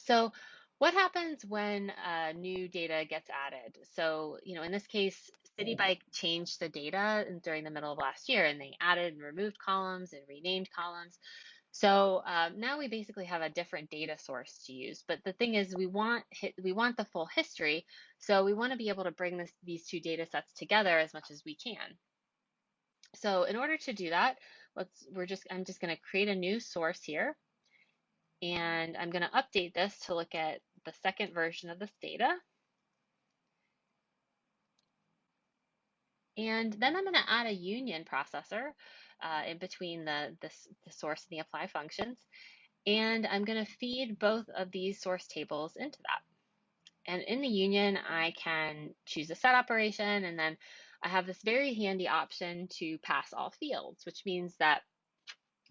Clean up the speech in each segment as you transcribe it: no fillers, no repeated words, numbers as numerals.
So what happens when new data gets added? So, in this case, Citybike changed the data during the middle of last year and they added and removed columns and renamed columns. So now we basically have a different data source to use. But the thing is, we want the full history. So we want to be able to bring these two data sets together as much as we can. So in order to do that, I'm just going to create a new source here. And I'm going to update this to look at the second version of this data. And then I'm going to add a union processor in between the source and the apply functions. And I'm going to feed both of these source tables into that. And in the union, I can choose a set operation, and then I have this very handy option to pass all fields, which means that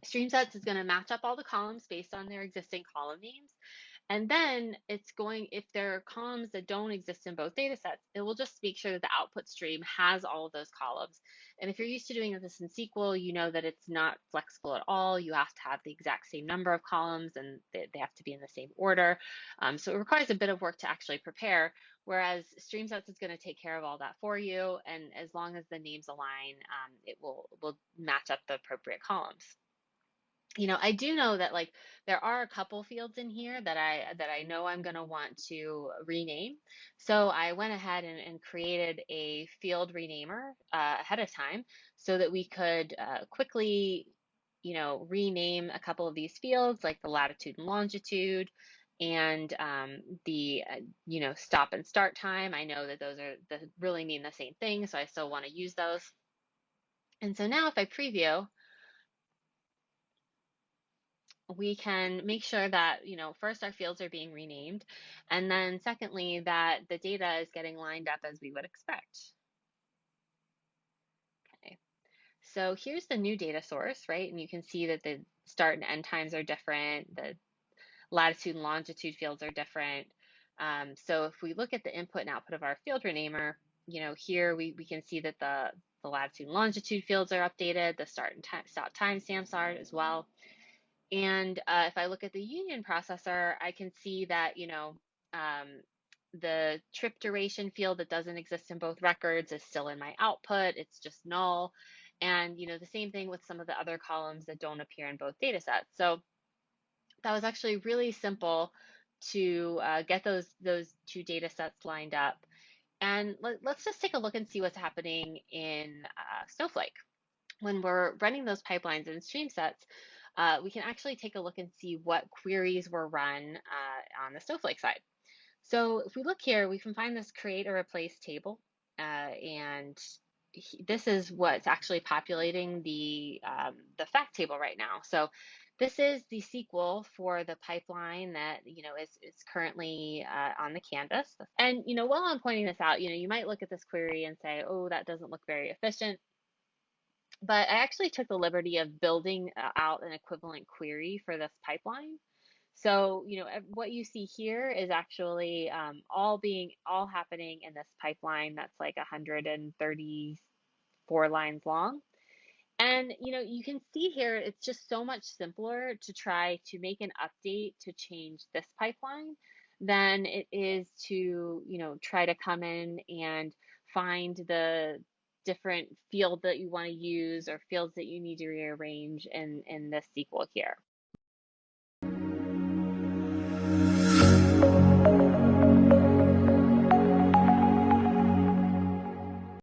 StreamSets is going to match up all the columns based on their existing column names. And then if there are columns that don't exist in both data sets, it will just make sure that the output stream has all of those columns. And if you're used to doing this in SQL, you know that it's not flexible at all. You have to have the exact same number of columns and they have to be in the same order. So it requires a bit of work to actually prepare, whereas StreamSets is going to take care of all that for you. And as long as the names align, it will match up the appropriate columns. I do know that there are a couple fields in here that I know I'm going to want to rename. So I went ahead and created a field renamer ahead of time so that we could quickly, rename a couple of these fields like the latitude and longitude and the stop and start time. I know that those really mean the same thing, so I still want to use those. And so now if I preview, we can make sure that, first our fields are being renamed, and then secondly, that the data is getting lined up as we would expect. Okay, so here's the new data source, right? And you can see that the start and end times are different, the latitude and longitude fields are different. So if we look at the input and output of our field renamer, here we can see that the latitude and longitude fields are updated, the start and stop timestamps are as well. And if I look at the union processor, I can see that, the trip duration field that doesn't exist in both records is still in my output. It's just null. And, the same thing with some of the other columns that don't appear in both data sets. So that was actually really simple to get those two data sets lined up. And let's just take a look and see what's happening in Snowflake. When we're running those pipelines in StreamSets, we can actually take a look and see what queries were run on the Snowflake side. So if we look here, we can find this create or replace table, and this is what's actually populating the fact table right now. So this is the SQL for the pipeline that is currently on the canvas. And while I'm pointing this out, you might look at this query and say, oh, that doesn't look very efficient. But I actually took the liberty of building out an equivalent query for this pipeline. So, what you see here is actually all happening in this pipeline that's like 134 lines long. And, you can see here, it's just so much simpler to try to make an update to change this pipeline than it is to, try to come in and find the different field that you want to use or fields that you need to rearrange in this SQL here.